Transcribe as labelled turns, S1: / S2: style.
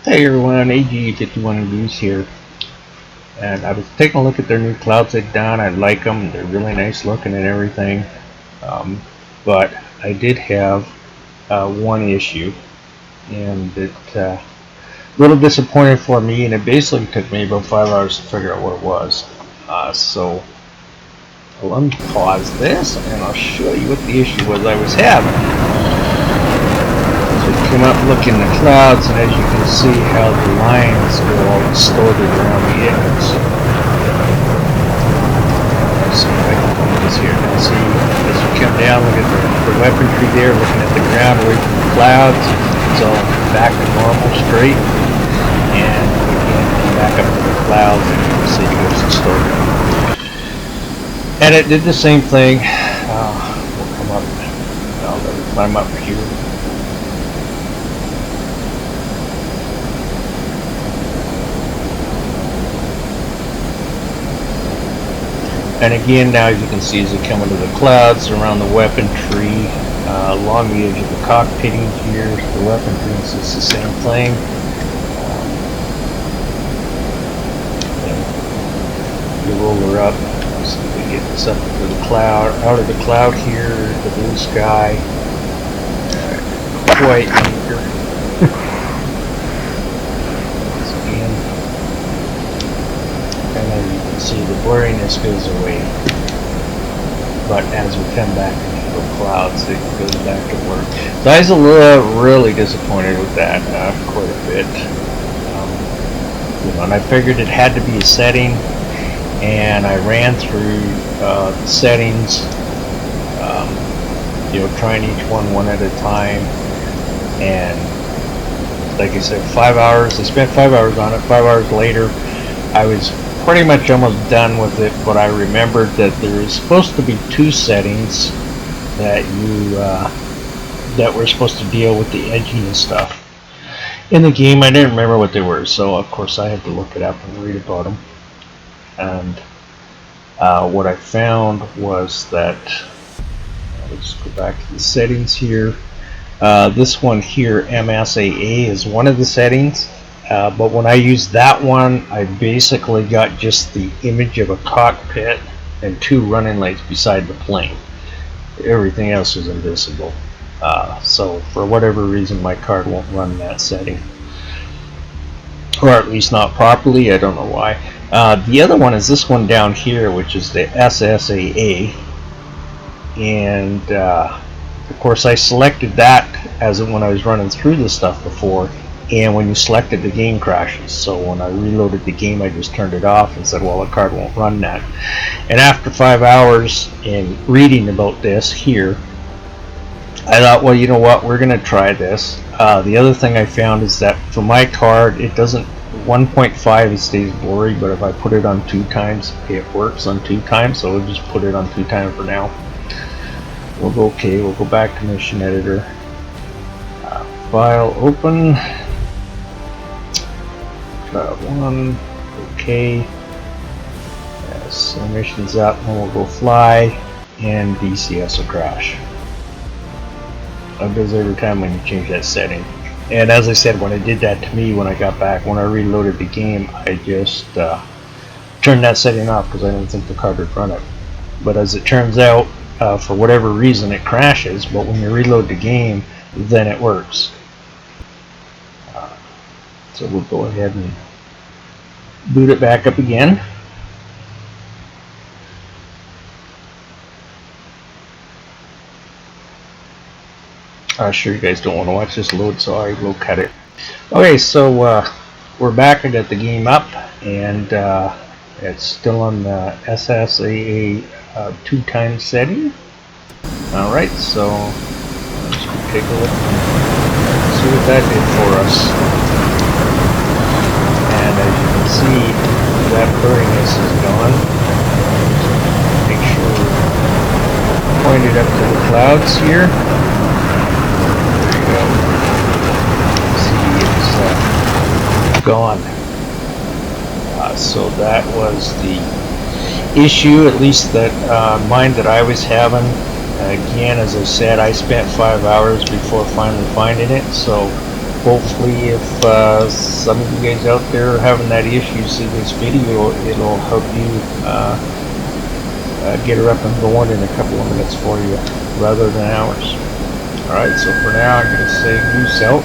S1: Hey everyone, AG51 Goose here, and I was taking a look at their new clouds they've done. I like them; they're really nice looking and everything. But I did have one issue, and it a little disappointing for me. And it basically took me about 5 hours to figure out what it was. So I'll unpause this, and I'll show you what the issue was I was having. Came up looking at the clouds, and as you can see how the lines go all distorted around the edges. So if I can point this here, now see as you come down, look at the weaponry there, looking at the ground away from the clouds. It's all back to normal, straight, and again come back up to the clouds, and you can see it goes distorted. And it did the same thing. We'll come up. I'll climb up here. And again, now as you can see, as you come into the clouds around the weapon tree, along the edge of the cockpitting here, the weapon tree is the same thing. You roll her up, so we get this up into the cloud, out of the cloud here, the blue sky, quite neat. And then you can see the blurriness goes away, but as we come back into the clouds, it goes back to work. So I was really disappointed with that, quite a bit. And I figured it had to be a setting, and I ran through the settings, trying each one at a time. And like I said, 5 hours. I spent 5 hours on it. 5 hours later, I was pretty much almost done with it, but I remembered that there is supposed to be two settings that that were supposed to deal with the edging and stuff in the game. I didn't remember what they were, so of course I had to look it up and read about them. And what I found was that, let's go back to the settings here. This one here, MSAA, is one of the settings. But when I used that one, I basically got just the image of a cockpit and two running lights beside the plane. Everything else is invisible. So for whatever reason, my card won't run that setting, or at least not properly. I don't know why. The other one is this one down here, which is the SSAA, and of course I selected that as when I was running through this stuff before. And when you selected, the game crashes. So when I reloaded the game, I just turned it off and said, well, the card won't run that. And after 5 hours in reading about this here, I thought, well, you know what, we're going to try this. The other thing I found is that for my card, it doesn't, 1.5 it stays blurry, but if I put it on 2 times, it works on 2 times. So we'll just put it on 2 times for now. We'll go okay, we'll go back to Mission Editor. File open. One, okay. Yes, the mission's up, and we'll go fly, and DCS will crash. That does every time when you change that setting. And as I said, when it did that to me, when I got back, when I reloaded the game, I just turned that setting off because I didn't think the card would run it. But as it turns out, for whatever reason, it crashes. But when you reload the game, then it works. So we'll go ahead and boot it back up again. I'm sure you guys don't want to watch this load, so I will cut it. Okay, so we're back. I got the game up, and it's still on the SSAA 2 times setting. Alright, so let's take a look and see what that did for us. And as you can see, that blurriness is gone. Make sure we point it up to the clouds here. There you go. See, it's gone. So that was the issue, at least that mine that I was having. Again, as I said, I spent 5 hours before finally finding it. So hopefully if some of you guys out there are having that issue, see this video, it'll help you get her up and going in a couple of minutes for you rather than hours. Alright, so for now I'm going to say goose out.